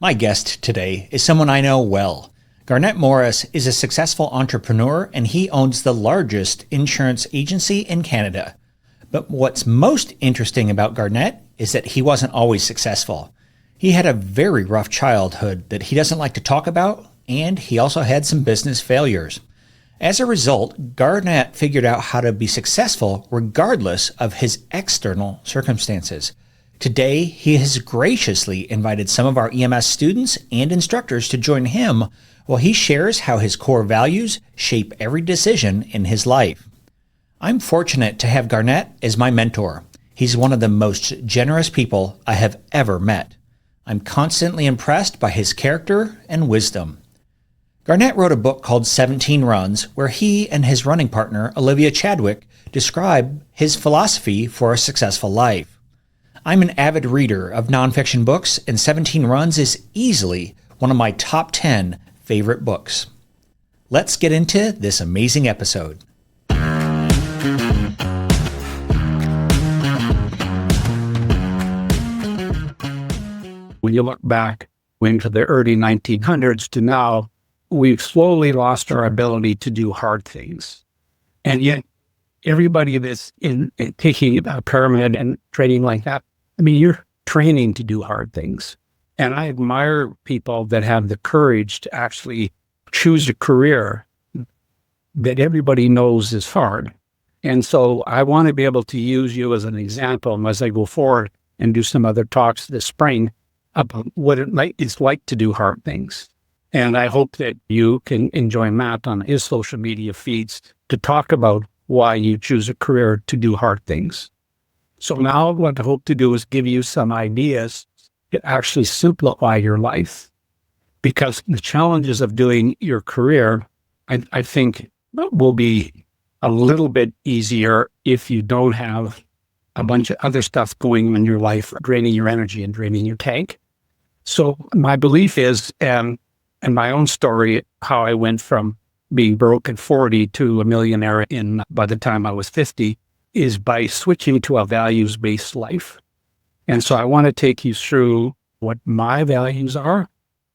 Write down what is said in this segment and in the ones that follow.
My guest today is someone I know well. Garnet Morris is a successful entrepreneur and he owns the largest insurance agency in Canada. But what's most interesting about Garnet is that he wasn't always successful. He had a very rough childhood that he doesn't like to talk about, and he also had some business failures. As a result, Garnet figured out how to be successful regardless of his external circumstances. Today, he has graciously invited some of our EMS students and instructors to join him while he shares how his core values shape every decision in his life. I'm fortunate to have Garnet as my mentor. He's one of the most generous people I have ever met. I'm constantly impressed by his character and wisdom. Garnet wrote a book called 17 Runs, where he and his running partner, Olivia Chadwick, describe his philosophy for a successful life. I'm an avid reader of nonfiction books, and 17 Runs is easily one of my top 10 favorite books. Let's get into this amazing episode. When you look back into the early 1900s to now, we've slowly lost our ability to do hard things. And yet, everybody that's in taking paramedic and training like that, you're training to do hard things. And I admire people that have the courage to actually choose a career that everybody knows is hard. And so I want to be able to use you as an example as I go forward and do some other talks this spring about what it's like to do hard things. And I hope that you can join Matt on his social media feeds to talk about why you choose a career to do hard things. So now what I hope to do is give you some ideas to actually simplify your life, because the challenges of doing your career, I think, will be a little bit easier if you don't have a bunch of other stuff going on in your life, draining your energy and draining your tank. So my belief is, and my own story, how I went from being broke at 40 to a millionaire by the time I was 50, is by switching to a values-based life. And so I want to take you through what my values are,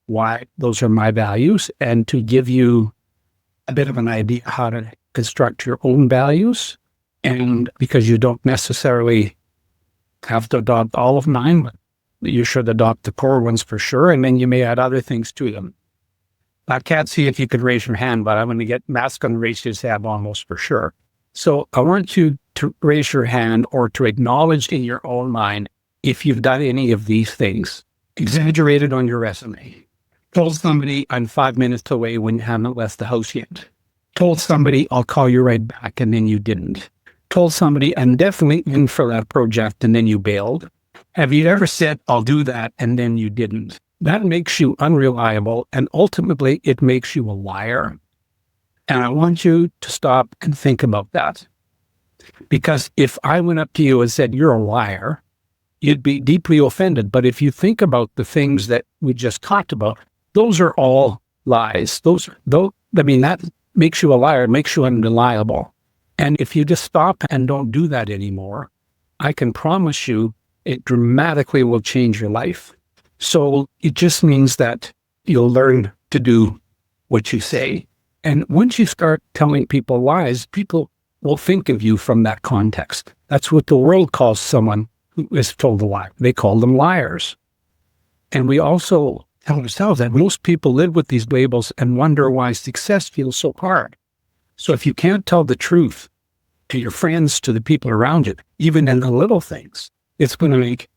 why those are my values, and to give you a bit of an idea how to construct your own values. And because you don't necessarily have to adopt all of mine, but you should adopt the core ones for sure, and then you may add other things to them. I can't see if you could raise your hand, but I'm going to get Matt's going to raise his hand almost for sure. So I want you to raise your hand or to acknowledge in your own mind if you've done any of these things. Exaggerated on your resume. Told somebody I'm 5 minutes away when you haven't left the house yet. Told somebody I'll call you right back and then you didn't. Told somebody I'm definitely in for that project and then you bailed. Have you ever said I'll do that and then you didn't? That makes you unreliable, and ultimately it makes you a liar. And I want you to stop and think about that. Because if I went up to you and said, you're a liar, you'd be deeply offended. But if you think about the things that we just talked about, those are all lies. That makes you a liar, makes you unreliable. And if you just stop and don't do that anymore, I can promise you it dramatically will change your life. So it just means that you'll learn to do what you say. And once you start telling people lies, people will think of you from that context. That's what the world calls someone who is told a lie. They call them liars. And we also tell ourselves that most people live with these labels and wonder why success feels so hard. So if you can't tell the truth to your friends, to the people around you, even in the little things, it's going to make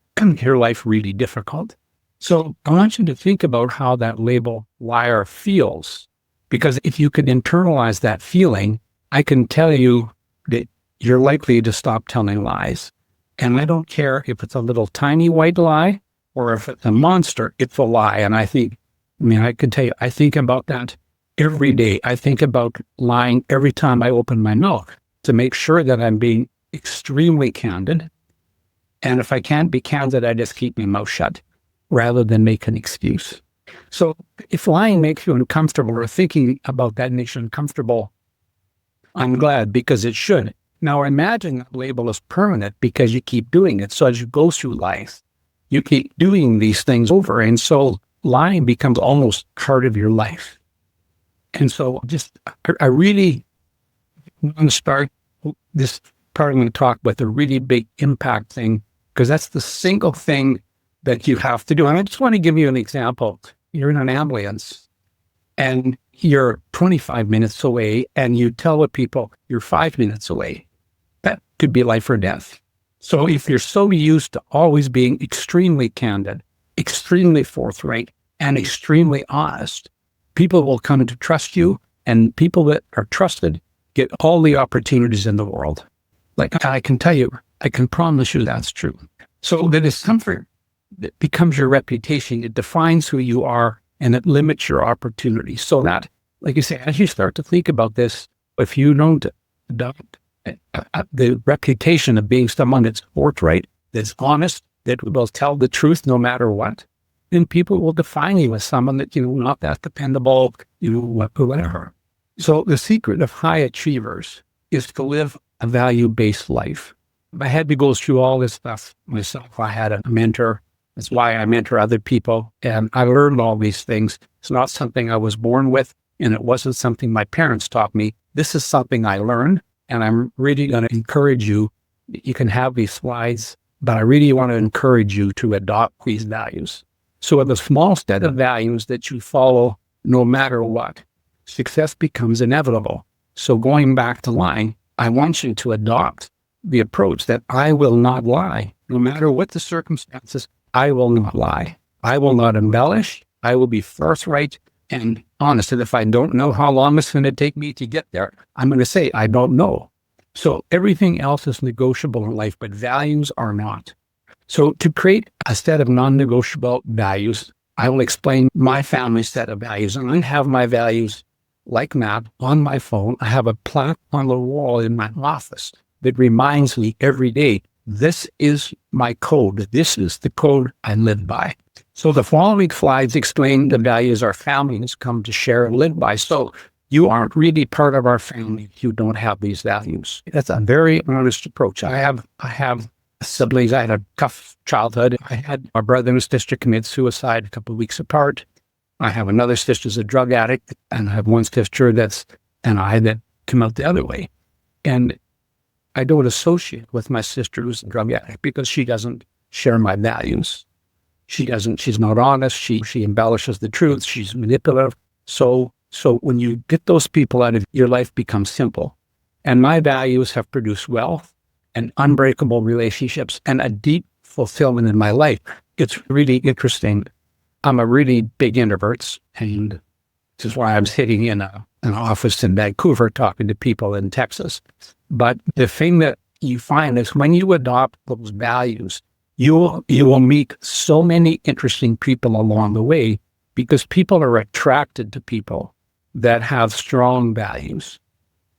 your life really difficult. So I want you to think about how that label liar feels. Because if you can internalize that feeling, I can tell you that you're likely to stop telling lies. And I don't care if it's a little tiny white lie or if it's a monster, it's a lie. And I can tell you, I think about that every day. I think about lying every time I open my mouth to make sure that I'm being extremely candid. And if I can't be candid, I just keep my mouth shut rather than make an excuse. So if lying makes you uncomfortable or thinking about that makes you uncomfortable, I'm glad, because it should. Now imagine that label is permanent because you keep doing it. So as you go through life, you keep doing these things over. And so lying becomes almost part of your life. And so I really want to start this part I'm going to talk about the really big impact thing, because that's the single thing that you have to do. And I just want to give you an example. You're in an ambulance and you're 25 minutes away and you tell the people you're 5 minutes away. That could be life or death. So if you're so used to always being extremely candid, extremely forthright, and extremely honest, people will come to trust you, and people that are trusted get all the opportunities in the world. Like I can tell you, I can promise you that's true. So the discomfort that becomes your reputation. It defines who you are, and it limits your opportunities. So that, like you say, as you start to think about this, if you don't adopt the reputation of being someone that's forthright, that's honest, that will tell the truth no matter what, then people will define you as someone that, not that dependable, whatever. So the secret of high achievers is to live a value-based life. I had to go through all this stuff myself. I had a mentor. That's why I mentor other people. And I learned all these things. It's not something I was born with, and it wasn't something my parents taught me. This is something I learned, and I'm really going to encourage you. You can have these slides, but I really want to encourage you to adopt these values. So with a small set of values that you follow no matter what, success becomes inevitable. So going back to lying, I want you to adopt the approach that I will not lie. No matter what the circumstances, I will not lie. I will not embellish. I will be forthright and honest. And if I don't know how long it's going to take me to get there, I'm going to say, I don't know. So everything else is negotiable in life, but values are not. So to create a set of non-negotiable values, I will explain my family set of values. And I have my values like that on my phone. I have a plaque on the wall in my office that reminds me every day, this is my code. This is the code I live by. So the following slides explain the values our family has come to share and live by. So you aren't really part of our family if you don't have these values. That's a very honest approach. I have siblings. I had a tough childhood. I had my brother and sister commit suicide a couple of weeks apart. I have another sister who's a drug addict, and I have one sister that come out the other way. And I don't associate with my sister who's a drug addict because she doesn't share my values. She's not honest. She embellishes the truth. She's manipulative. So when you get those people out of your life becomes simple. And my values have produced wealth and unbreakable relationships and a deep fulfillment in my life. It's really interesting. I'm a really big introvert, and this is why I'm sitting in an office in Vancouver talking to people in Texas. But the thing that you find is when you adopt those values, you will meet so many interesting people along the way because people are attracted to people that have strong values.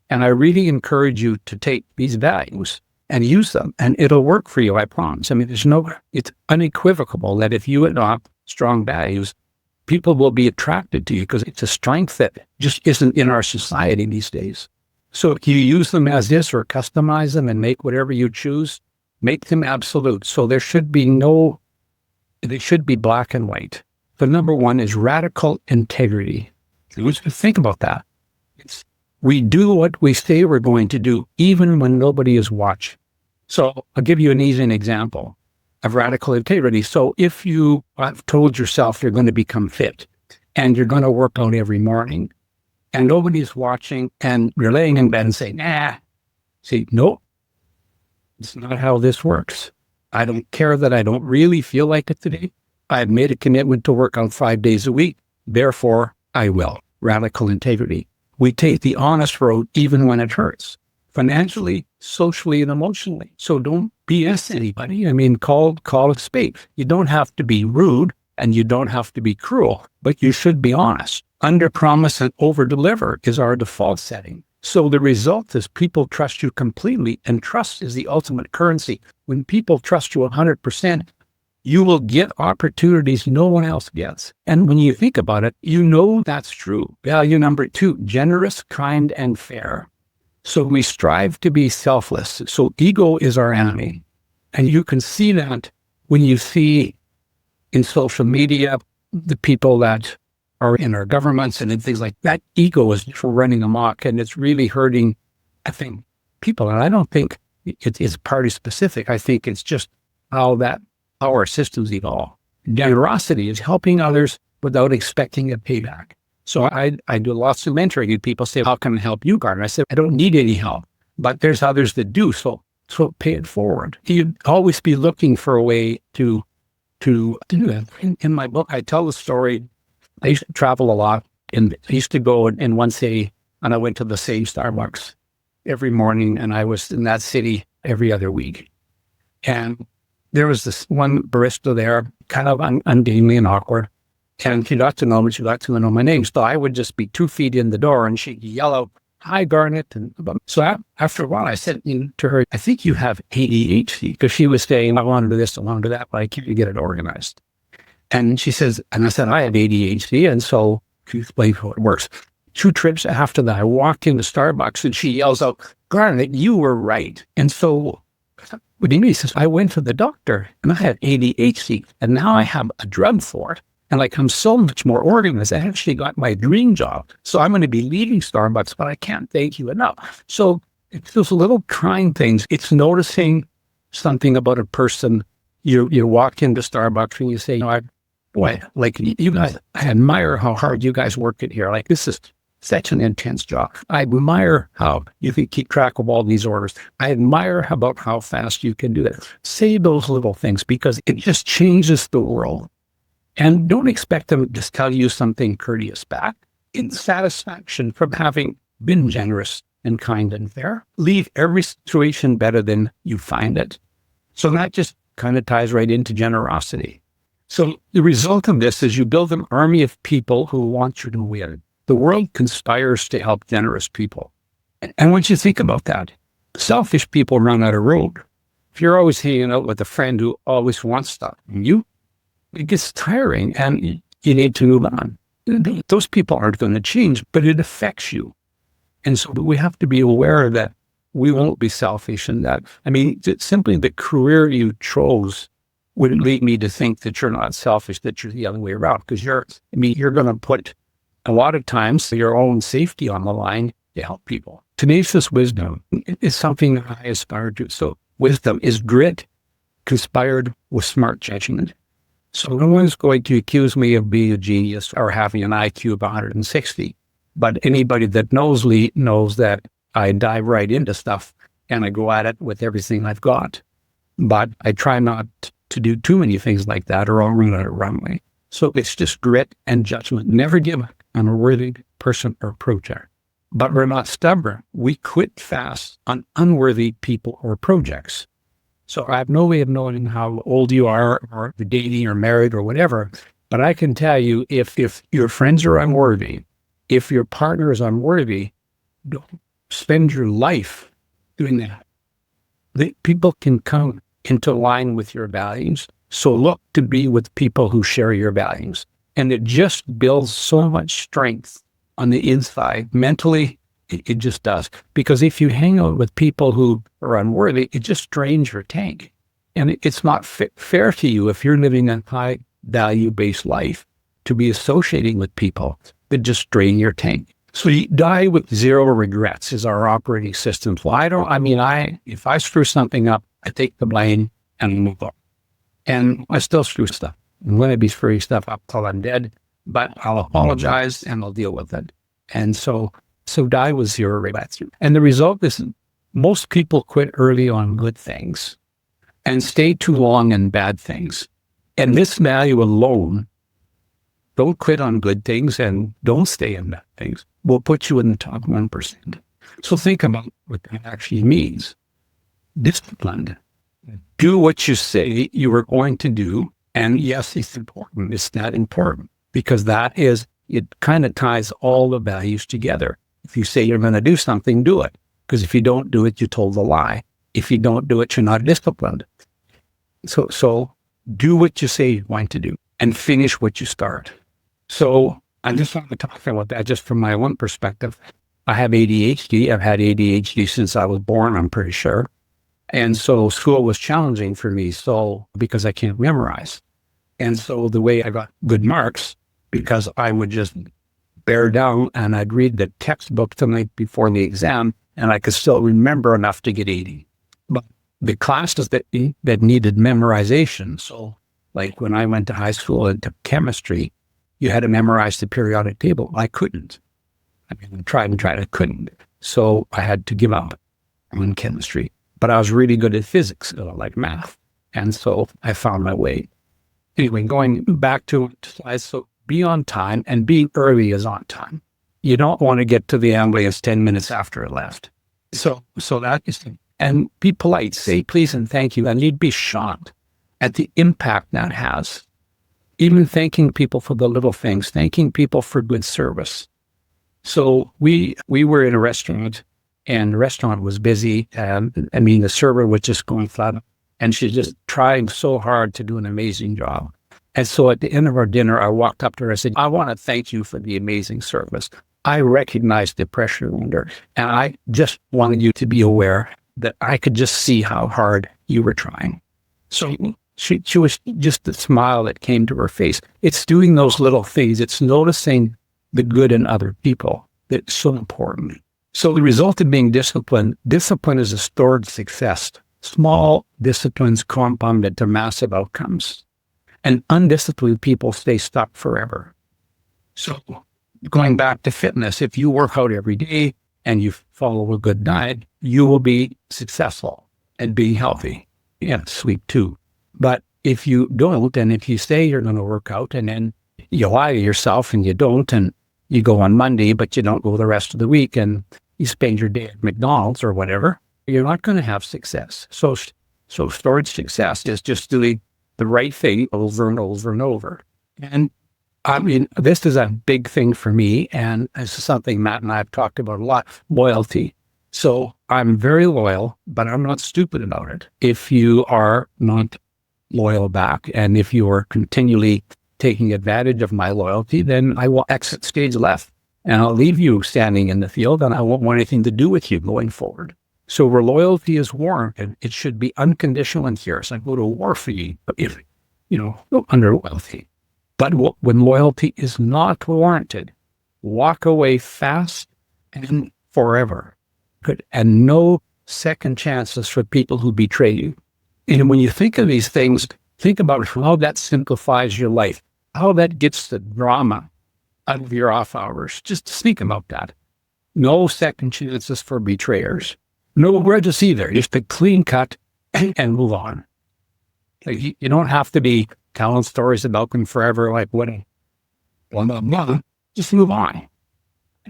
And I really encourage you to take these values and use them, and it'll work for you, I promise. I mean, it's unequivocal that if you adopt strong values, people will be attracted to you because it's a strength that just isn't in our society these days. So if you use them as is or customize them and make whatever you choose, make them absolute. So they should be black and white. The number one is radical integrity. Think about that. We do what we say we're going to do, even when nobody is watching. So I'll give you an easy example of radical integrity. So if you have told yourself you're going to become fit and you're going to work out every morning and nobody's watching and you're laying in bed and saying, no, it's not how this works. I don't care that I don't really feel like it today. I've made a commitment to work out 5 days a week. Therefore, I will. Radical integrity. We take the honest road even when it hurts, financially, socially, and emotionally. So don't BS anybody. I mean, call it spade. You don't have to be rude and you don't have to be cruel, but you should be honest. Under promise and over deliver is our default setting. So the result is people trust you completely, and trust is the ultimate currency. When people trust you 100%, you will get opportunities no one else gets. And when you think about it, you know that's true. Value number 2, generous, kind, and fair. So we strive to be selfless. So ego is our enemy. And you can see that when you see in social media, the people that are in our governments and in things like that, ego is running amok, and it's really hurting, I think, people. And I don't think it's party specific. I think it's just how our systems evolve. Generosity is helping others without expecting a payback. So I do lots of mentoring, and people say, how can I help you, Garnet? I said, I don't need any help, but there's others that do. So pay it forward. You'd always be looking for a way to do that. In my book, I tell the story. I used to travel a lot, and I used to go and once and I went to the same Starbucks every morning, and I was in that city every other week. And there was this one barista there, kind of ungainly and awkward. And she got to know me, she got to know my name. So I would just be 2 feet in the door, and she'd yell out, "Hi, Garnet." And so after a while, I said to her, "I think you have ADHD," because she was saying, "I want to do this, I want to do that, but I can't get it organized." And she says, and I said, "I have ADHD." And so she explained how it works. 2 trips after that, I walked into Starbucks, and she yells out, "Garnet, you were right." And so, what do you mean? He says, "I went to the doctor, and I had ADHD, and now I have a drug for it. And I'm so much more organized. I actually got my dream job. So I'm going to be leaving Starbucks, but I can't thank you enough." So it's those little kind things. It's noticing something about a person. You walk into Starbucks and you say, you guys, I admire how hard you guys work it here. This is such an intense job. I admire how you can keep track of all these orders. I admire about how fast you can do that. Say those little things, because it just changes the world. And don't expect them to just tell you something courteous back. In satisfaction from having been generous and kind and fair, leave every situation better than you find it. So that just kind of ties right into generosity. So the result of this is you build an army of people who want you to win. The world conspires to help generous people. And once you think about that, selfish people run out of road. If you're always hanging out with a friend who always wants stuff, it gets tiring, and you need to move on. Those people aren't going to change, but it affects you. And so we have to be aware that we won't be selfish in that. Simply the career you chose would lead me to think that you're not selfish, that you're the other way around, because you're going to put a lot of times your own safety on the line to help people. Tenacious wisdom is something that I aspire to. So wisdom is grit conspired with smart judgment. So no one's going to accuse me of being a genius or having an IQ of 160. But anybody that knows me knows that I dive right into stuff and I go at it with everything I've got. But I try not to do too many things like that, or I'll run out of runway. So it's just grit and judgment. Never give up on a worthy person or project. But we're not stubborn. We quit fast on unworthy people or projects. So I have no way of knowing how old you are, or if you're dating or married or whatever. But I can tell you, if your friends are unworthy, if your partner is unworthy, don't spend your life doing that. The people can come into line with your values. So look to be with people who share your values. And it just builds so much strength on the inside. Mentally, it just does. Because if you hang out with people who are unworthy, it just drains your tank. And it's not fair to you, if you're living a high value-based life, to be associating with people that just drain your tank. So you die with zero regrets is our operating system. So if I screw something up, I take the blame and move on. And I still screw stuff. I'm going to be screwing stuff up till I'm dead, but I'll apologize and I'll deal with it. And so die with zero regrets. And the result is most people quit early on good things and stay too long in bad things. And this value alone, don't quit on good things and don't stay in bad things, will put you in the top 1%. So think about what that actually means. Disciplined. Do what you say you are going to do. And yes, it's important. It's that important because it kind of ties all the values together. If you say you're going to do something, do it. Because if you don't do it, you told a lie. If you don't do it, you're not disciplined. So do what you say you're going to do and finish what you start. So I'm just not talking about that just from my own perspective. I have ADHD. I've had ADHD since I was born, I'm pretty sure. And so school was challenging for me, because I can't memorize. And so the way I got good marks, because I would just bear down and I'd read the textbook the night before the exam, and I could still remember enough to get 80. But the classes that needed memorization, so like when I went to high school and took chemistry, you had to memorize the periodic table. I couldn't. I mean, I tried, I couldn't. So I had to give up on chemistry. But I was really good at physics, like math. And so I found my way. Anyway, going back to slides, so be on time, and being early is on time. You don't want to get to the ambulance 10 minutes after it left. So that is, and be polite, say please and thank you, and you'd be shocked at the impact that has. Even thanking people for the little things, thanking people for good service. So we were in a restaurant, and the restaurant was busy. The server was just going flat, and she's just trying so hard to do an amazing job. And so at the end of our dinner, I walked up to her and said, I want to thank you for the amazing service. I recognized the pressure under, and I just wanted you to be aware that I could just see how hard you were trying. So she was just the smile that came to her face. It's doing those little things. It's noticing the good in other people that's so important. So the result of being disciplined is a stored success. Small disciplines compounded to massive outcomes. And undisciplined people stay stuck forever. So going back to fitness, if you work out every day and you follow a good diet, you will be successful and be healthy. Yeah, sleep too. But if you don't, and if you say you're going to work out and then you lie to yourself and you don't, and you go on Monday, but you don't go the rest of the week, and you spend your day at McDonald's or whatever, you're not going to have success. So storage success is just doing the right thing over and over and over. And I mean, this is a big thing for me, and this is something Matt and I have talked about a lot, loyalty. So I'm very loyal, but I'm not stupid about it. If you are not loyal back, and if you are continually taking advantage of my loyalty, then I will exit stage left, and I'll leave you standing in the field, and I won't want anything to do with you going forward. So where loyalty is warranted, it should be unconditional and fierce. I go to war for you, if, under loyalty. But when loyalty is not warranted, walk away fast and forever. Good. And no second chances for people who betray you. And when you think of these things, think about how that simplifies your life, how that gets the drama out of your off hours. Just think about that. No second chances for betrayers. No grudges either. Just a clean cut and move on. Like, you don't have to be telling stories about them forever, like what blah, blah, blah. Just move on.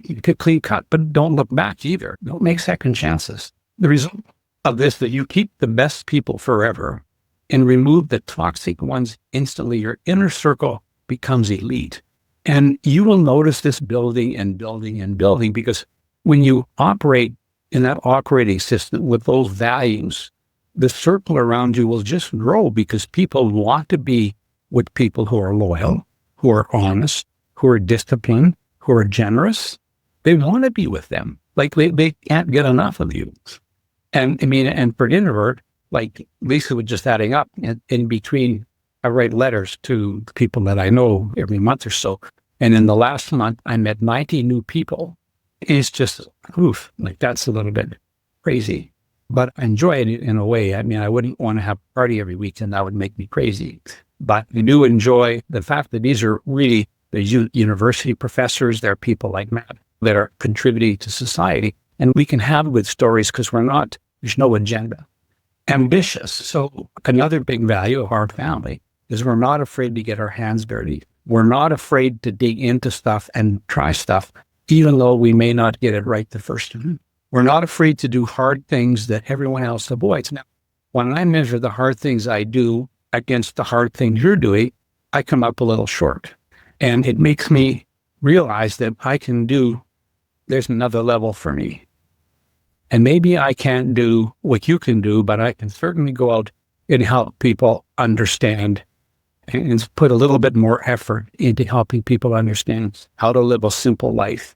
You could clean cut, but don't look back either. Don't make second chances. The result of this, that you keep the best people forever and remove the toxic ones instantly. Your inner circle becomes elite. And you will notice this building and building and building, because when you operate in that operating system with those values, the circle around you will just grow, because people want to be with people who are loyal, who are honest, who are disciplined, who are generous. They want to be with them. Like they can't get enough of you. And and for an introvert, like Lisa was just adding up, in between, I write letters to people that I know every month or so. And in the last month, I met 90 new people. It's just, like that's a little bit crazy, but I enjoy it in a way. I mean, I wouldn't want to have a party every weekend. That would make me crazy. But I do enjoy the fact that these are really the university professors. They're people like Matt that are contributing to society. And we can have good stories because there's no agenda. Ambitious. So another big value of our family is we're not afraid to get our hands dirty. We're not afraid to dig into stuff and try stuff, even though we may not get it right the first time. We're not afraid to do hard things that everyone else avoids. Now, when I measure the hard things I do against the hard things you're doing, I come up a little short. And it makes me realize that there's another level for me. And maybe I can't do what you can do, but I can certainly go out and help people understand and put a little bit more effort into helping people understand how to live a simple life,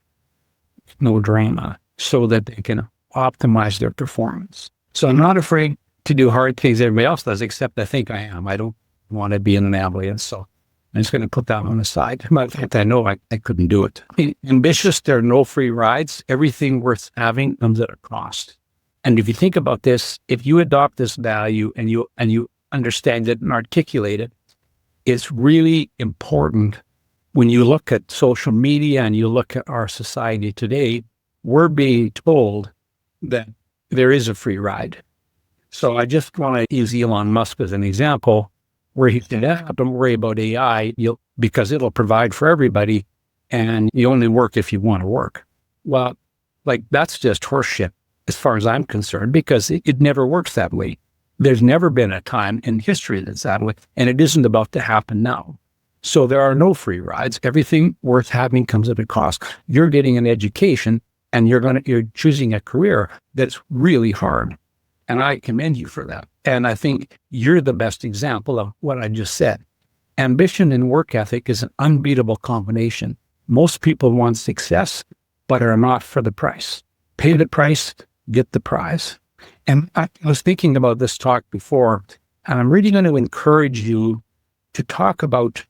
no drama, so that they can optimize their performance. So I'm not afraid to do hard things everybody else does, except I think I am. I don't want to be in an ambulance. So I'm just going to put that on the side. In fact, I know I couldn't do it. Ambitious, there are no free rides. Everything worth having comes at a cost. And if you think about this, if you adopt this value and you understand it and articulate it, it's really important. When you look at social media and you look at our society today, we're being told that there is a free ride. So I just want to use Elon Musk as an example, where he said, don't worry about AI because it'll provide for everybody and you only work if you want to work. Well, like that's just horseshit as far as I'm concerned, because it never works that way. There's never been a time in history that's that way, and it isn't about to happen now. So there are no free rides. Everything worth having comes at a cost. You're getting an education and you're choosing a career that's really hard. And I commend you for that. And I think you're the best example of what I just said. Ambition and work ethic is an unbeatable combination. Most people want success, but are not for the price. Pay the price, get the prize. And I was thinking about this talk before, and I'm really going to encourage you to talk about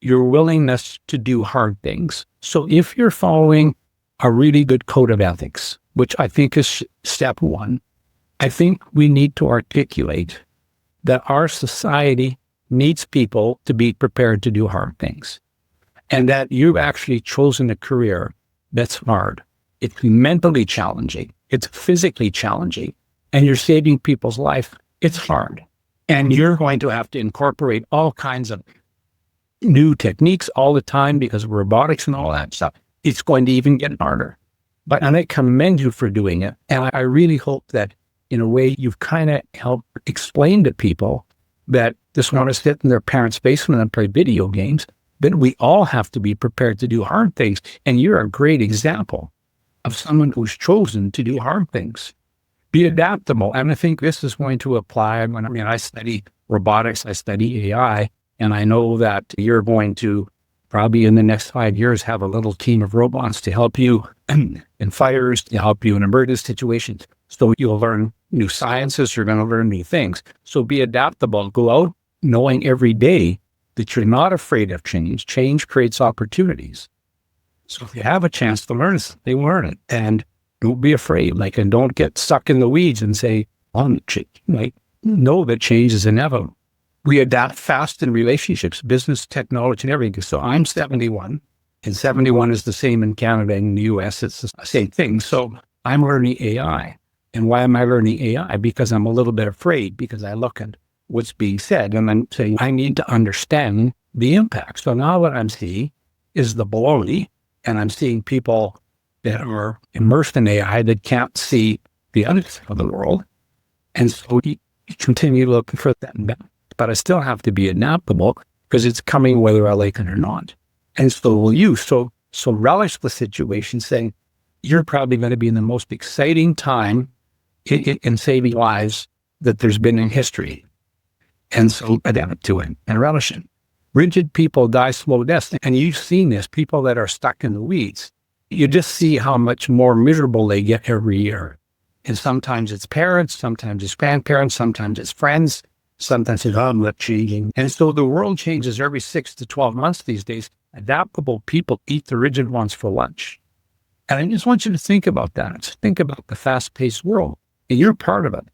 your willingness to do hard things. So if you're following a really good code of ethics, which I think is step one, I think we need to articulate that our society needs people to be prepared to do hard things, and that you've actually chosen a career that's hard. It's mentally challenging. It's physically challenging, and you're saving people's life. It's hard. And you're going to have to incorporate all kinds of new techniques all the time because of robotics and all that stuff. It's going to even get harder. And I commend you for doing it. And I really hope that in a way you've kind of helped explain to people that just want to sit in their parents' basement and play video games, but we all have to be prepared to do hard things. And you're a great example of someone who's chosen to do hard things. Be adaptable. And I think this is going to apply. I study robotics, I study AI, and I know that you're going to probably in the next 5 years have a little team of robots to help you in fires, to help you in emergency situations. So you'll learn new sciences, you're going to learn new things. So be adaptable. Go out knowing every day that you're not afraid of change. Change creates opportunities. So if you have a chance to learn something, learn it. And don't be afraid, and don't get stuck in the weeds and say, know that change is inevitable. We adapt fast in relationships, business, technology, and everything. So I'm 71, and 71 is the same in Canada and the US. It's the same thing. So I'm learning AI. And why am I learning AI? Because I'm a little bit afraid, because I look at what's being said and I'm saying, I need to understand the impact. So now what I'm seeing is the baloney, and I'm seeing people that are immersed in AI that can't see the other side of the world. And so you continue looking for that. But I still have to be adaptable because it's coming whether I like it or not. And so will you. So relish the situation, saying you're probably going to be in the most exciting time in saving lives that there's been in history. And so adapt to it and relish it. Rigid people die slow deaths. And you've seen this, people that are stuck in the weeds. You just see how much more miserable they get every year. And sometimes it's parents, sometimes it's grandparents, sometimes it's friends, sometimes it's changing. And so the world changes every 6 to 12 months these days. Adaptable people eat the rigid ones for lunch. And I just want you to think about that. Think about the fast-paced world. And you're part of it.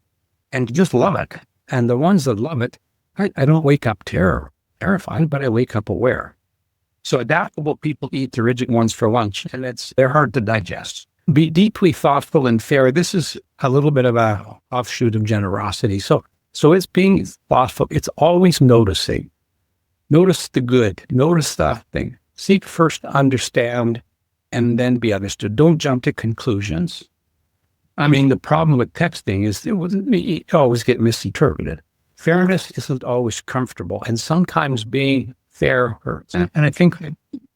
And just love it. And the ones that love it, I don't wake up terrified, but I wake up aware. So adaptable people eat the rigid ones for lunch, and they're hard to digest. Be deeply thoughtful and fair. This is a little bit of a offshoot of generosity. So it's being thoughtful. It's always noticing. Notice the good. Notice the thing. Seek first to understand and then be understood. Don't jump to conclusions. The problem with texting is it always get misinterpreted. Fairness isn't always comfortable, and sometimes being fair hurts. And I think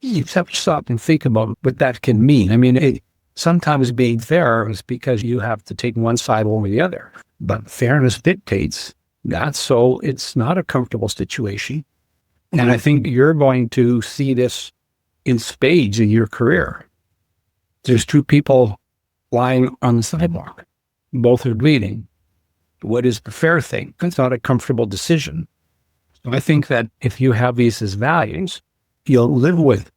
you have to stop and think about what that can mean. Sometimes being fair is because you have to take one side over the other, but fairness dictates that. So it's not a comfortable situation. And I think you're going to see this in spades in your career. There's 2 people lying on the sidewalk. Both are bleeding. What is the fair thing? It's not a comfortable decision. I think that if you have these as values, you'll live with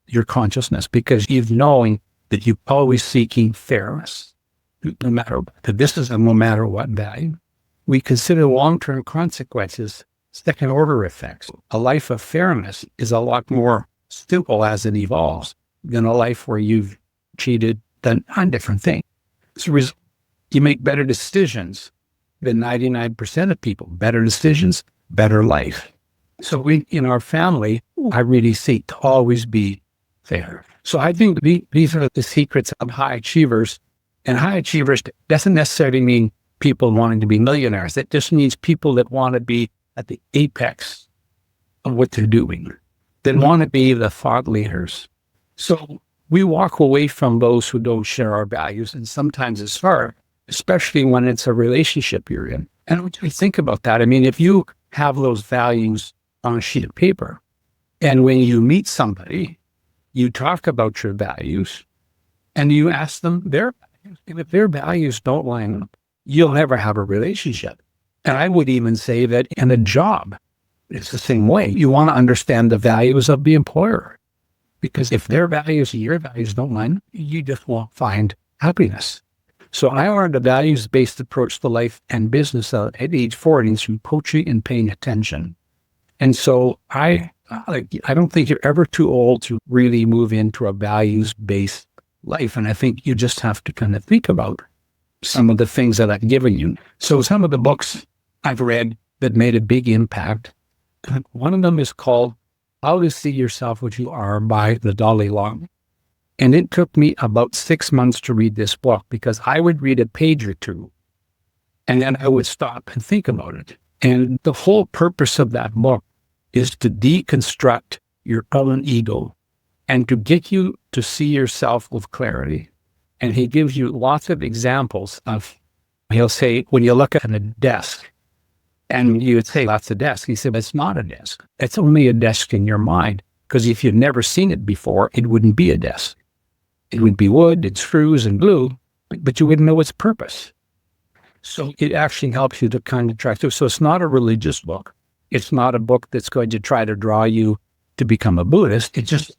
your consciousness because you've knowing that you're always seeking fairness, no matter that this is a no matter what value. We consider long-term consequences second-order effects. A life of fairness is a lot more simple as it evolves than a life where you've cheated on different things. So you make better decisions than 99% of people. Better decisions, better life. So we, in our family, I really seek to always be fair. So I think these are the secrets of high achievers. And high achievers doesn't necessarily mean people wanting to be millionaires. It just means people that want to be at the apex of what they're doing, that want to be the thought leaders. So we walk away from those who don't share our values, and sometimes it's hard, especially when it's a relationship you're in. And when you think about that, I mean, if you have those values on a sheet of paper, and when you meet somebody, you talk about your values, and you ask them their values. And if their values don't line up, you'll never have a relationship. And I would even say that in a job, it's the same way. You want to understand the values of the employer. Because if their values and your values don't line, you just won't find happiness. So I learned a values-based approach to life and business at age 40 through coaching and paying attention. And so I don't think you're ever too old to really move into a values-based life. And I think you just have to kind of think about some of the things that I've given you. So some of the books I've read that made a big impact, one of them is called How to See Yourself What You Are by the Dalai Lama. And it took me about 6 months to read this book because I would read a page or two and then I would stop and think about it. And the whole purpose of that book is to deconstruct your own ego and to get you to see yourself with clarity. And he gives you lots of examples of, he'll say, when you look at a desk, and you would say, that's a desk. He said, it's not a desk. It's only a desk in your mind. Because if you've never seen it before, it wouldn't be a desk. It would be wood and screws and glue, but you wouldn't know its purpose. So it actually helps you to kind of track through. So it's not a religious book. It's not a book that's going to try to draw you to become a Buddhist. It's just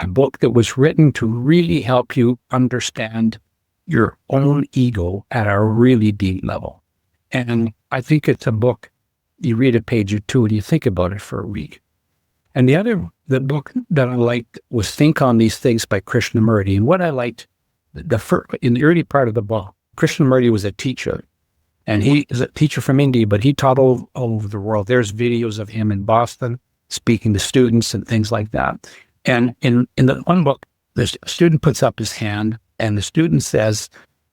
a book that was written to really help you understand your own ego at a really deep level. And I think it's a book, you read a page or two and you think about it for a week. And the book that I liked was Think on These Things by Krishnamurti. And what I liked, in the early part of the book, Krishnamurti was a teacher. And he is a teacher from India, but he taught all over the world. There's videos of him in Boston speaking to students and things like that. And in the one book, the student puts up his hand and the student says,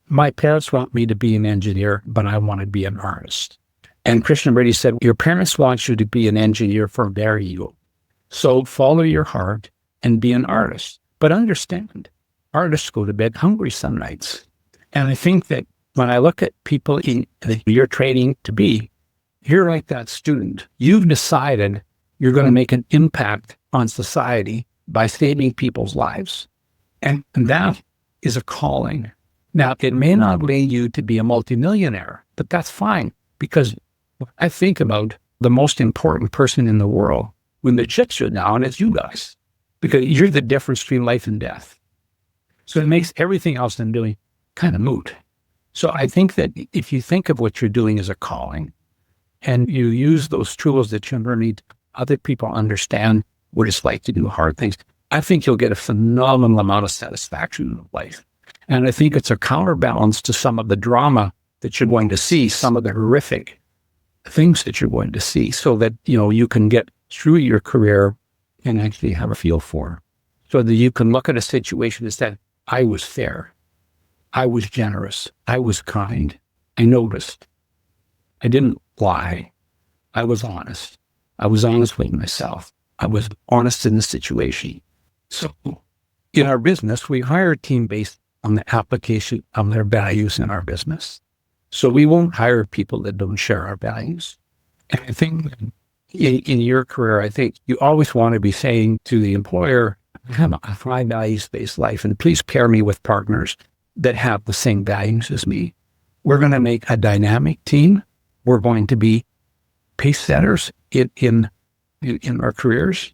my parents want me to be an engineer, but I want to be an artist. And Krishnamurti said, your parents want you to be an engineer for their ego. So follow your heart and be an artist. But understand, artists go to bed hungry some nights. And I think that when I look at people that you're training to be, you're like that student. You've decided you're going to make an impact on society by saving people's lives. And that is a calling. Now, it may not lead you to be a multimillionaire, but that's fine. Because I think about the most important person in the world, when the chips are down, it's you guys. Because you're the difference between life and death. So it makes everything else I'm doing kind of moot. So I think that if you think of what you're doing as a calling, and you use those tools that you learn, other people understand what it's like to do hard things, I think you'll get a phenomenal amount of satisfaction in life. And I think it's a counterbalance to some of the drama that you're going to see, some of the horrific things that you're going to see, so that, you can get through your career and actually have a feel for. So that you can look at a situation and say, I was fair. I was generous. I was kind. I noticed. I didn't lie. I was honest. I was honest with myself. I was honest in the situation. So in our business, we hire a team based on the application of their values in our business. So we won't hire people that don't share our values. And I think in your career, I think you always want to be saying to the employer, I have a high values-based life, and please pair me with partners that have the same values as me. We're going to make a dynamic team. We're going to be pace setters in our careers.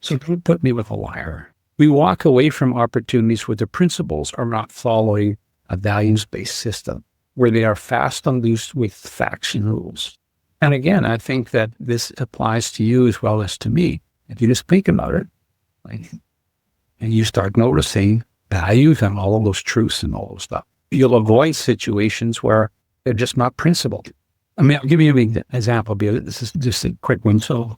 So don't put me with a liar. We walk away from opportunities where the principles are not following a values-based system, where they are fast and loose with facts and rules. And again, I think that this applies to you as well as to me. If you just think about it, and you start noticing values and all of those truths and all those stuff, you'll avoid situations where they're just not principled. I mean, I'll give you an example, because this is just a quick one. So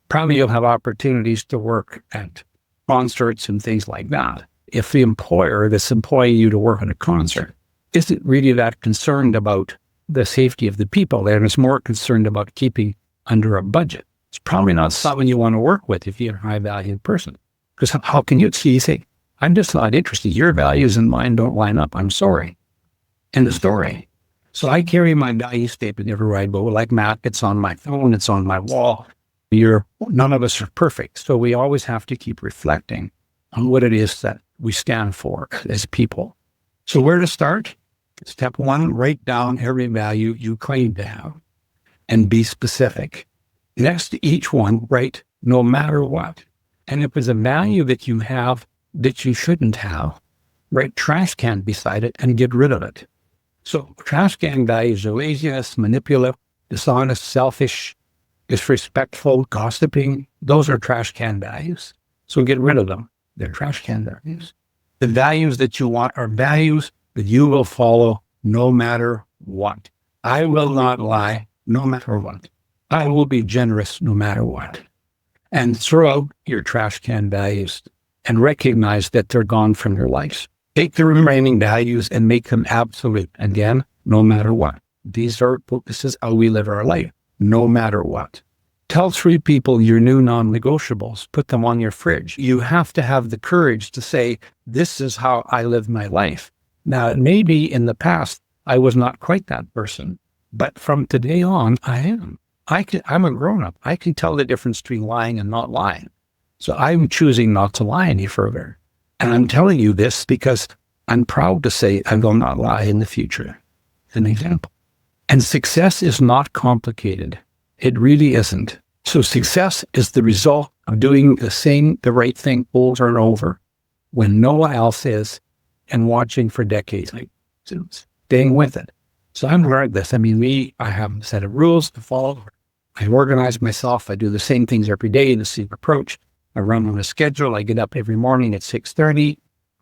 probably you'll have opportunities to work at concerts and things like that. If the employer that's employing you to work at a concert isn't really that concerned about the safety of the people there, and is more concerned about keeping under a budget, it's probably not someone you want to work with if you're a high-value person. Because how can you say, I'm just not interested. Your values and mine don't line up. I'm sorry. End of story. So I carry my value statement everywhere I go. Like Matt, it's on my phone, it's on my wall. None of us are perfect. So we always have to keep reflecting on what it is that we stand for as people. So where to start? Step one, write down every value you claim to have and be specific. Next to each one, write no matter what. And if there's a value that you have that you shouldn't have, write trash can beside it and get rid of it. So trash can values are laziness, manipulative, dishonest, selfish, disrespectful, gossiping. Those are trash can values. So get rid of them. They're trash can values. The values that you want are values that you will follow no matter what. I will not lie no matter what. I will be generous no matter what. And throw out your trash can values and recognize that they're gone from your life. Take the remaining values and make them absolute. Again, no matter what. This is how we live our life, no matter what. Tell 3 people your new non-negotiables. Put them on your fridge. You have to have the courage to say, this is how I live my life. Now, maybe in the past, I was not quite that person, but from today on, I am. I'm a grown-up. I can tell the difference between lying and not lying. So I'm choosing not to lie any further. And I'm telling you this because I'm proud to say I will not lie in the future. An example. And success is not complicated. It really isn't. So success is the result of doing the right thing over and over when no one else is, and watching for decades, staying with it. So I'm learning this. I mean, I have a set of rules to follow. I organize myself. I do the same things every day in the same approach. I run on a schedule. I get up every morning at 6:30.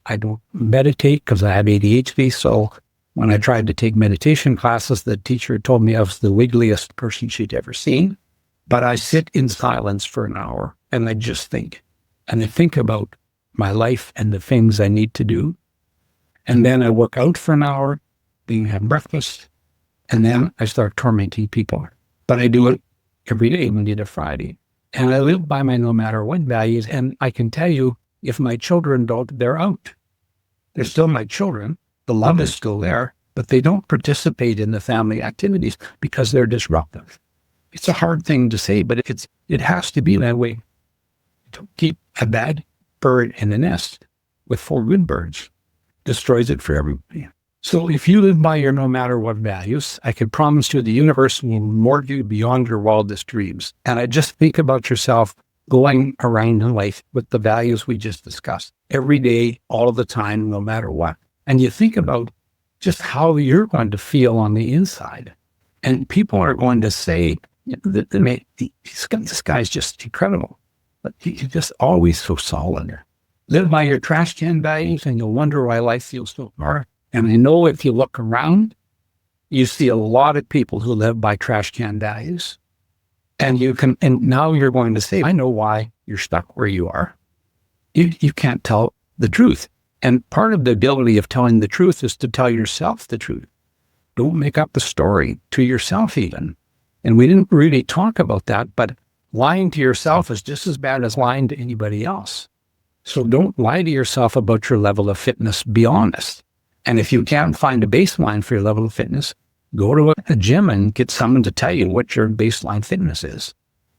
I don't meditate because I have ADHD. So when I tried to take meditation classes, the teacher told me I was the wiggliest person she'd ever seen. But I sit in silence for an hour and I just think. And I think about my life and the things I need to do. And then I work out for an hour, then have breakfast, and then I start tormenting people. But I do it every day, Monday to Friday. And I live by my no matter what values. And I can tell you, if my children don't, they're out. They're still my children. The love is still there, but they don't participate in the family activities because they're disruptive. It's a hard thing to say, but it has to be that way. Don't keep a bad bird in the nest with 4 good birds. Destroys it for everybody. So if you live by your no matter what values, I can promise you the universe will reward you beyond your wildest dreams. And I just think about yourself going around in life with the values we just discussed every day, all of the time, no matter what. And you think about just how you're going to feel on the inside. And people are going to say, this guy's just incredible. But he's just always so solid. Live by your trash can values and you'll wonder why life feels so hard. And I know if you look around, you see a lot of people who live by trash can values. And now you're going to say, I know why you're stuck where you are. You can't tell the truth. And part of the ability of telling the truth is to tell yourself the truth. Don't make up the story to yourself even. And we didn't really talk about that, but lying to yourself is just as bad as lying to anybody else. So don't lie to yourself about your level of fitness. Be honest. And if you can't find a baseline for your level of fitness, go to a gym and get someone to tell you what your baseline fitness is.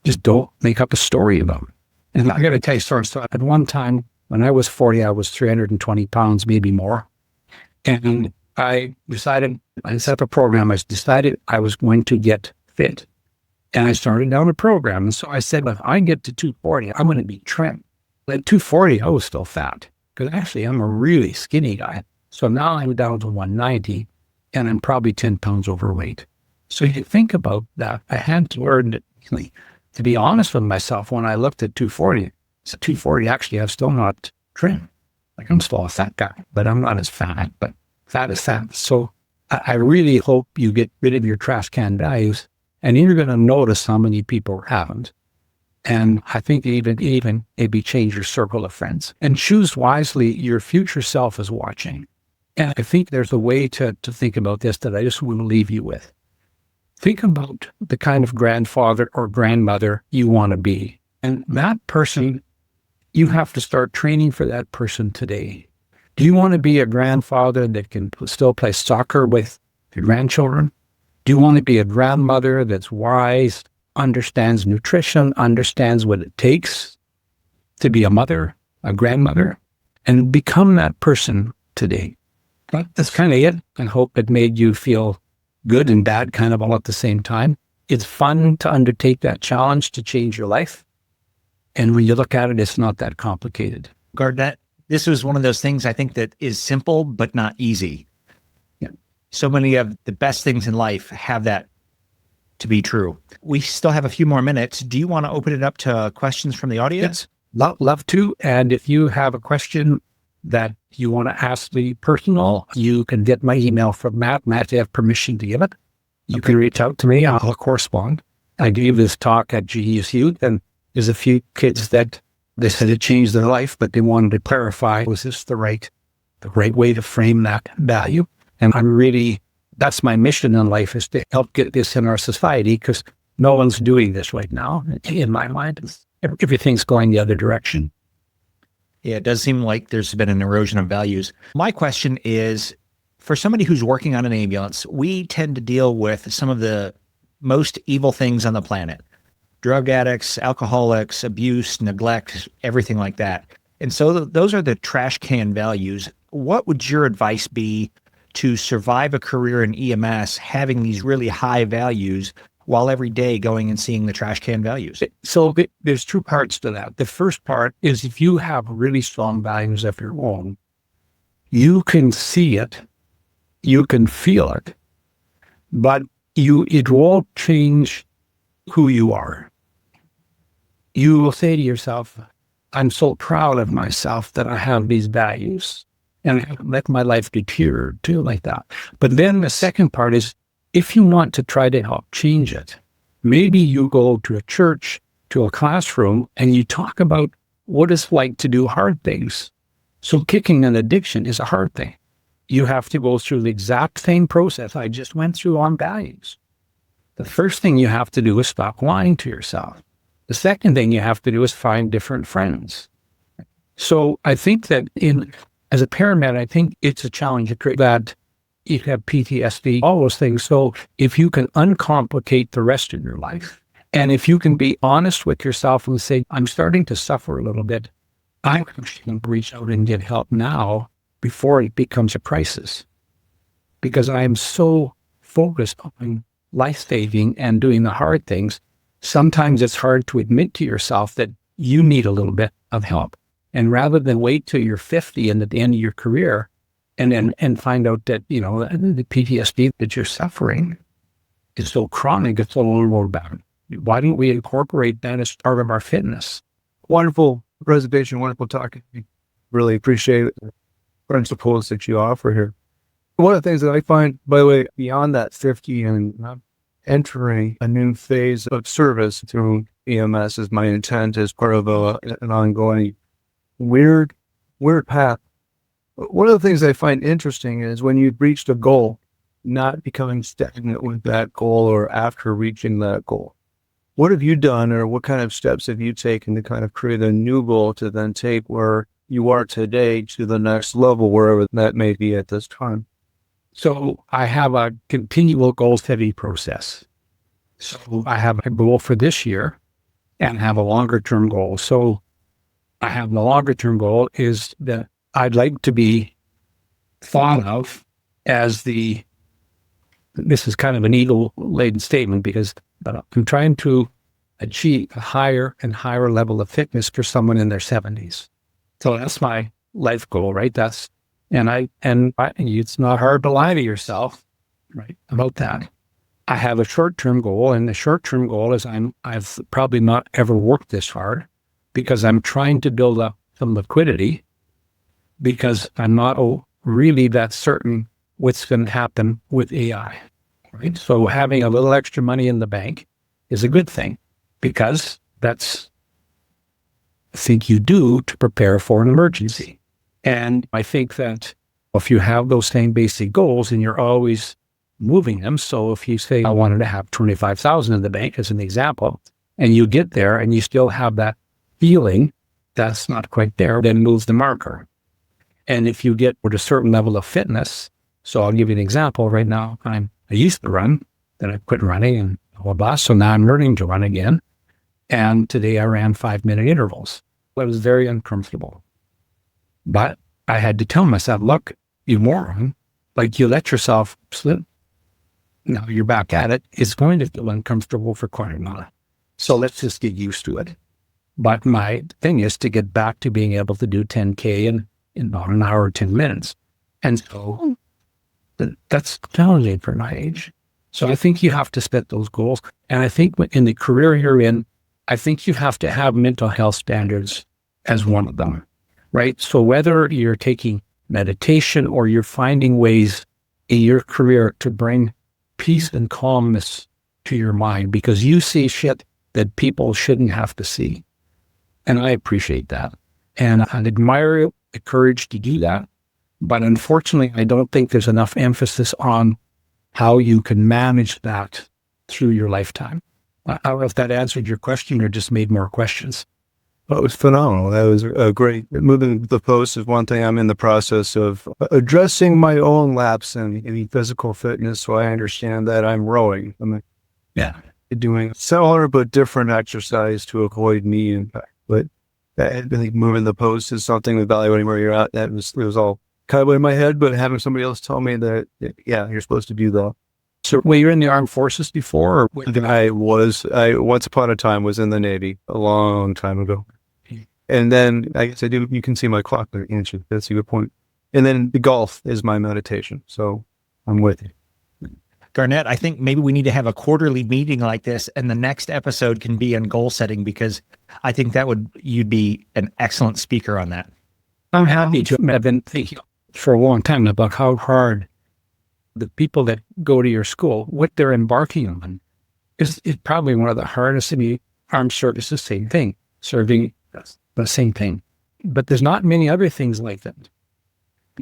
Just don't make up a story about it. And I got to tell you, so at one time when I was 40, I was 320 pounds, maybe more. And I set up a program. I decided I was going to get fit. And I started down a program. And so I said, if I get to 240, I'm going to be trim. At 240, I was still fat because actually I'm a really skinny guy. So now I'm down to 190 and I'm probably 10 pounds overweight. So you think about that. I had to learn to be honest with myself when I looked at 240. So 240, actually, I'm still not trim. Like I'm still a fat guy, but I'm not as fat, but fat is fat. So I really hope you get rid of your trash can values, and you're going to notice how many people haven't. And I think even maybe change your circle of friends and choose wisely. Your future self is watching. And I think there's a way to think about this that I just want to leave you with. Think about the kind of grandfather or grandmother you want to be. And that person, you have to start training for that person today. Do you want to be a grandfather that can still play soccer with your grandchildren? Do you want to be a grandmother that's wise, understands nutrition, understands what it takes to be a mother, a grandmother, and become that person today? But that's kind of it. I hope it made you feel good and bad kind of all at the same time. It's fun to undertake that challenge to change your life. And when you look at it, it's not that complicated. Garnet, this was one of those things I think that is simple, but not easy. Yeah. So many of the best things in life have that to be true. We still have a few more minutes. Do you want to open it up to questions from the audience? Yes, love to. And if you have a question that you want to ask me personal, you can get my email from Matt. Matt, you have permission to give it. You can reach out to me. I'll correspond. I gave this talk at GSU, and there's a few kids that they said it changed their life, but they wanted to clarify, was this the right way to frame that value? And that's my mission in life, is to help get this in our society, because no one's doing this right now. In my mind, everything's going the other direction. Yeah, it does seem like there's been an erosion of values. My question is, for somebody who's working on an ambulance, we tend to deal with some of the most evil things on the planet. Drug addicts, alcoholics, abuse, neglect, everything like that. And so those are the trash can values. What would your advice be to survive a career in EMS having these really high values while every day going and seeing the trash can values? So there's two parts to that. The first part is, if you have really strong values of your own, you can see it, you can feel it, but it won't change who you are. You will say to yourself, I'm so proud of myself that I have these values, and I haven't let my life deteriorate too like that. But then the second part is, if you want to try to help change it, maybe you go to a church, to a classroom, and you talk about what it's like to do hard things. So kicking an addiction is a hard thing. You have to go through the exact same process I just went through on values. The first thing you have to do is stop lying to yourself. The second thing you have to do is find different friends. So I think that as a paramedic, I think it's a challenge that you have PTSD, all those things. So if you can uncomplicate the rest of your life, and if you can be honest with yourself and say, I'm starting to suffer a little bit, I'm going to reach out and get help now before it becomes a crisis. Because I am so focused on life-saving and doing the hard things, sometimes it's hard to admit to yourself that you need a little bit of help. And rather than wait till you're 50 and at the end of your career and find out that, the PTSD that you're suffering is so chronic, it's a little more bad. Why don't we incorporate that as part of our fitness? Wonderful presentation, wonderful talk. Really appreciate the principles that you offer here. One of the things that I find, by the way, beyond that 50 and entering a new phase of service through EMS is my intent as part of an ongoing weird path. One of the things I find interesting is when you've reached a goal, not becoming stagnant with that goal or after reaching that goal. What have you done, or what kind of steps have you taken to kind of create a new goal to then take where you are today to the next level, wherever that may be at this time? So I have a continual goal setting process. So I have a goal for this year and have a longer term goal. So I have the longer term goal is that I'd like to be thought of as this is kind of an ego-laden statement, because but I'm trying to achieve a higher and higher level of fitness for someone in their 70s. So that's my life goal, right? It's not hard to lie to yourself, right, about that. I have a short-term goal, and the short-term goal is I've probably not ever worked this hard because I'm trying to build up some liquidity because I'm not really that certain what's going to happen with AI, right? So having a little extra money in the bank is a good thing because that's, I think, you do to prepare for an emergency. And I think that if you have those same basic goals and you're always moving them, so if you say, I wanted to have 25,000 in the bank as an example, and you get there and you still have that feeling that's not quite there, then move the marker. And if you get to a certain level of fitness, so I'll give you an example. Right now, I used to run, then I quit running and blah, blah. So now I'm learning to run again. And today I ran 5-minute intervals. I was very uncomfortable. But I had to tell myself, look, you moron, like you let yourself slip. Now you're back at it. It's going to feel uncomfortable for quite a while. So let's just get used to it. But my thing is to get back to being able to do 10K in about an hour or 10 minutes. And so that's challenging for my age. So I think you have to set those goals. And I think in the career you're in, I think you have to have mental health standards as one of them, right? So whether you're taking meditation or you're finding ways in your career to bring peace and calmness to your mind because you see shit that people shouldn't have to see. And I appreciate that. And I admire the courage to do that. But unfortunately, I don't think there's enough emphasis on how you can manage that through your lifetime. I don't know if that answered your question or just made more questions. Well, it was phenomenal. That was a great. Moving the post is one thing. I'm in the process of addressing my own lapse in physical fitness, so I understand that I'm rowing. I'm doing similar but different exercise to avoid knee impact. But I think moving the post is something, evaluating where you're at. It was all kind of in my head, but having somebody else tell me that, yeah, you're supposed to do that. So were you in the armed forces before? Or I once upon a time was in the Navy a long time ago. And then I guess you can see my clock there, can't you? That's a good point. And then the golf is my meditation. So I'm with you. Garnet, I think maybe we need to have a quarterly meeting like this, and the next episode can be on goal setting because I think you'd be an excellent speaker on that. I'm happy to. I've been thinking for a long time about how hard the people that go to your school, what they're embarking on, is probably one of the hardest in the armed services. Same thing, serving the same thing, but there's not many other things like that.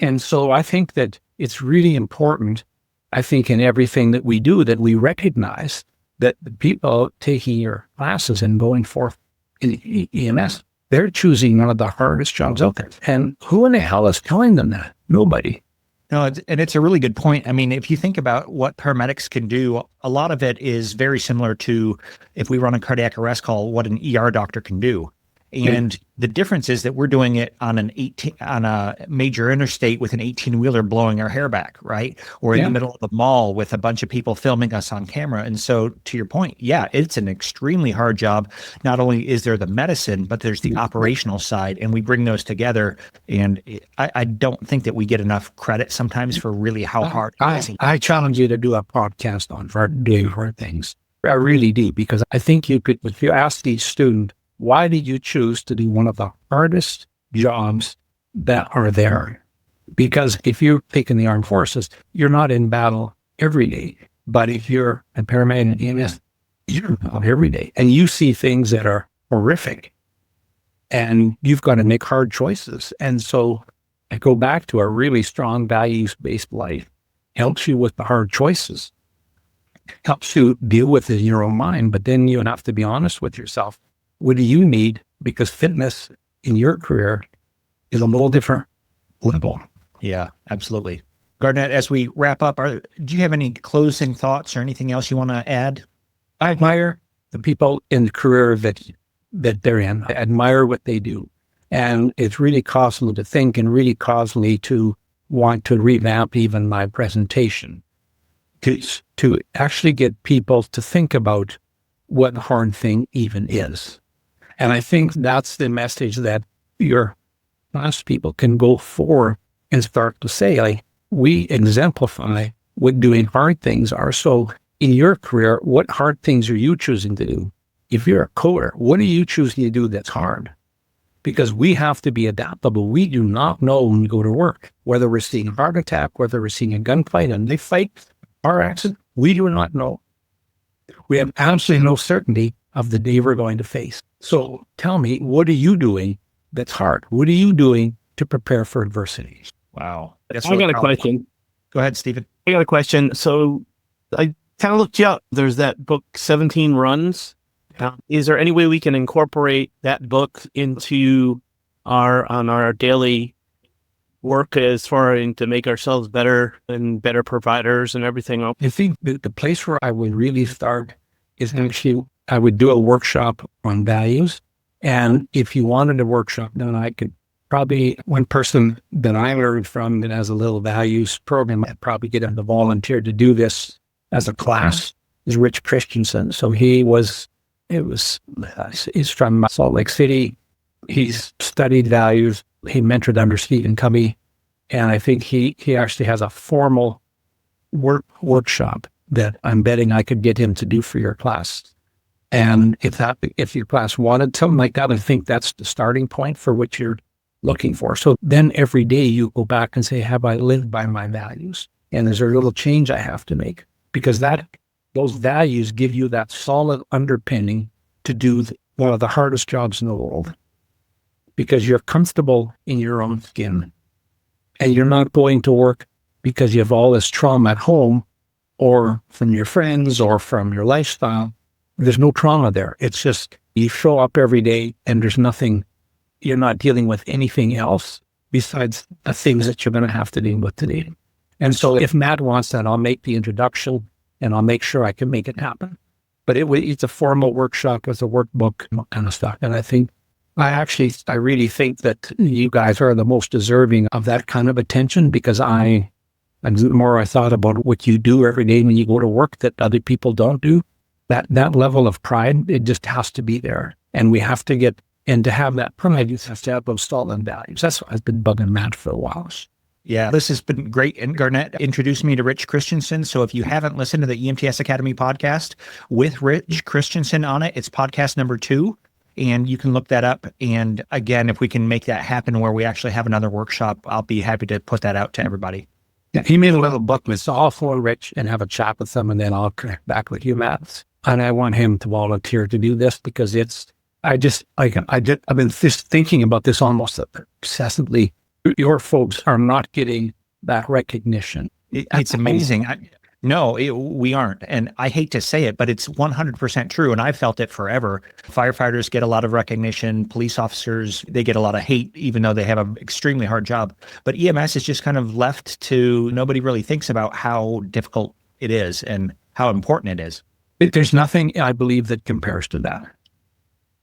And so I think that it's really important. I think in everything that we do, that we recognize that the people taking your classes and going forth in EMS, they're choosing one of the hardest jobs out there. And who in the hell is telling them that? Nobody. No, and it's a really good point. I mean, if you think about what paramedics can do, a lot of it is very similar to if we run a cardiac arrest call, what an ER doctor can do. And the difference is that we're doing it on a major interstate with an 18-wheeler blowing our hair back, right? Or in the middle of the mall with a bunch of people filming us on camera. And so to your point, yeah, it's an extremely hard job. Not only is there the medicine, but there's the operational side, and we bring those together. And I don't think that we get enough credit sometimes for really how hard it is. I challenge you to do a podcast on hard things. I really do, because I think you could, if you ask each student, why did you choose to do one of the hardest jobs that are there? Because if you're taking the armed forces, you're not in battle every day. But if you're a paramedic in EMS, you're in battle every day. And you see things that are horrific. And you've got to make hard choices. And so I go back to a really strong values-based life. Helps you with the hard choices. Helps you deal with it in your own mind. But then you have to be honest with yourself. What do you need? Because fitness in your career is a little different level. Yeah, absolutely. Garnet, as we wrap up, do you have any closing thoughts or anything else you want to add? I admire the people in the career that they're in. I admire what they do. And it's really caused me to think and really caused me to want to revamp even my presentation to actually get people to think about what a hard thing even is. And I think that's the message that your class people can go forward and start to say, like, we exemplify what doing hard things are. So in your career, what hard things are you choosing to do? If you're a coder, what are you choosing to do that's hard? Because we have to be adaptable. We do not know when we go to work, whether we're seeing a heart attack, whether we're seeing a gunfight, a knife fight, car accident, we do not know. We have absolutely no certainty of the day we're going to face. So tell me, what are you doing that's hard? What are you doing to prepare for adversity? Wow. I got a question. Go ahead, Stephen. I got a question. So I kind of looked you up. There's that book, 17 Runs. Is there any way we can incorporate that book into our daily work as far as to make ourselves better and better providers and everything else? I think the place where I would really start is actually, I would do a workshop on values. And if you wanted a workshop done, I could probably, one person that I learned from that has a little values program, I'd probably get him to volunteer to do this as a class, is Rich Christensen. So he's from Salt Lake City. He's studied values. He mentored under Stephen Covey. And I think he actually has a formal workshop that I'm betting I could get him to do for your class. And if your class wanted something like that, I think that's the starting point for what you're looking for. So then every day you go back and say, have I lived by my values? And is there a little change I have to make? Because those values give you that solid underpinning to do one of the hardest jobs in the world, because you're comfortable in your own skin and you're not going to work because you have all this trauma at home or from your friends or from your lifestyle. There's no trauma there. It's just you show up every day and there's nothing, you're not dealing with anything else besides the things that you're going to have to deal with today. And so if Matt wants that, I'll make the introduction and I'll make sure I can make it happen. But it's a formal workshop with a workbook kind of stuff. And I really think that you guys are the most deserving of that kind of attention, because the more I thought about what you do every day when you go to work that other people don't do, that level of pride, it just has to be there. And we have to to have that pride, you have to have those solid values. That's what I've been bugging Matt for a while. Yeah, this has been great. And Garnet introduced me to Rich Christensen. So if you haven't listened to the EMTS Academy podcast with Rich Christensen on it, it's podcast number 2. And you can look that up. And again, if we can make that happen where we actually have another workshop, I'll be happy to put that out to everybody. Yeah, he made a little book with all for Rich and have a chat with them, and then I'll connect back with you, Matt. And I want him to volunteer to do this because I've been thinking about this almost obsessively. Your folks are not getting that recognition. It's amazing. We aren't. And I hate to say it, but it's 100% true. And I've felt it forever. Firefighters get a lot of recognition. Police officers, they get a lot of hate, even though they have an extremely hard job. But EMS is just kind of left to, nobody really thinks about how difficult it is and how important it is. There's nothing, I believe, that compares to that.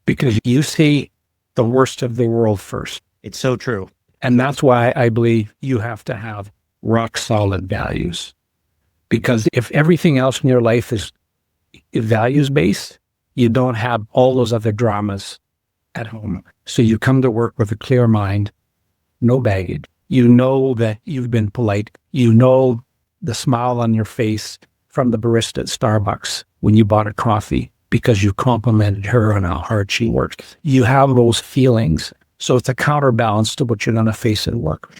Because you see the worst of the world first. It's so true. And that's why I believe you have to have rock solid values. Because if everything else in your life is values-based, you don't have all those other dramas at home. So you come to work with a clear mind, no baggage. You know that you've been polite. You know the smile on your face from the barista at Starbucks when you bought a coffee because you complimented her on how hard she worked. You have those feelings. So it's a counterbalance to what you're going to face at work.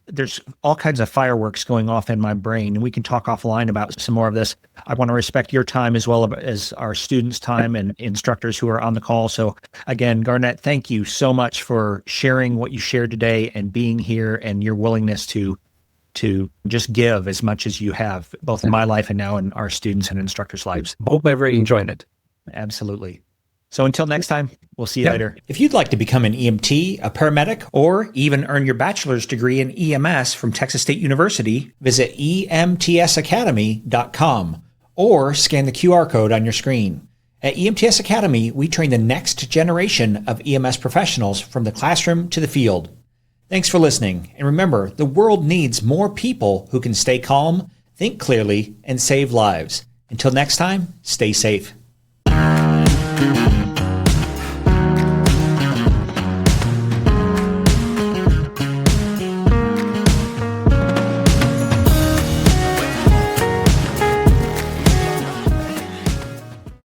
There's all kinds of fireworks going off in my brain, and we can talk offline about some more of this. I want to respect your time as well as our students' time and instructors who are on the call. So again, Garnet, thank you so much for sharing what you shared today and being here and your willingness to just give as much as you have, both in my life and now in our students' and instructors' lives. Hope everybody enjoyed it. Absolutely. So until next time, we'll see you later. If you'd like to become an EMT, a paramedic, or even earn your bachelor's degree in EMS from Texas State University, visit emtsacademy.com or scan the QR code on your screen. At EMTS Academy, we train the next generation of EMS professionals from the classroom to the field. Thanks for listening. And remember, the world needs more people who can stay calm, think clearly, and save lives. Until next time, stay safe. Bye.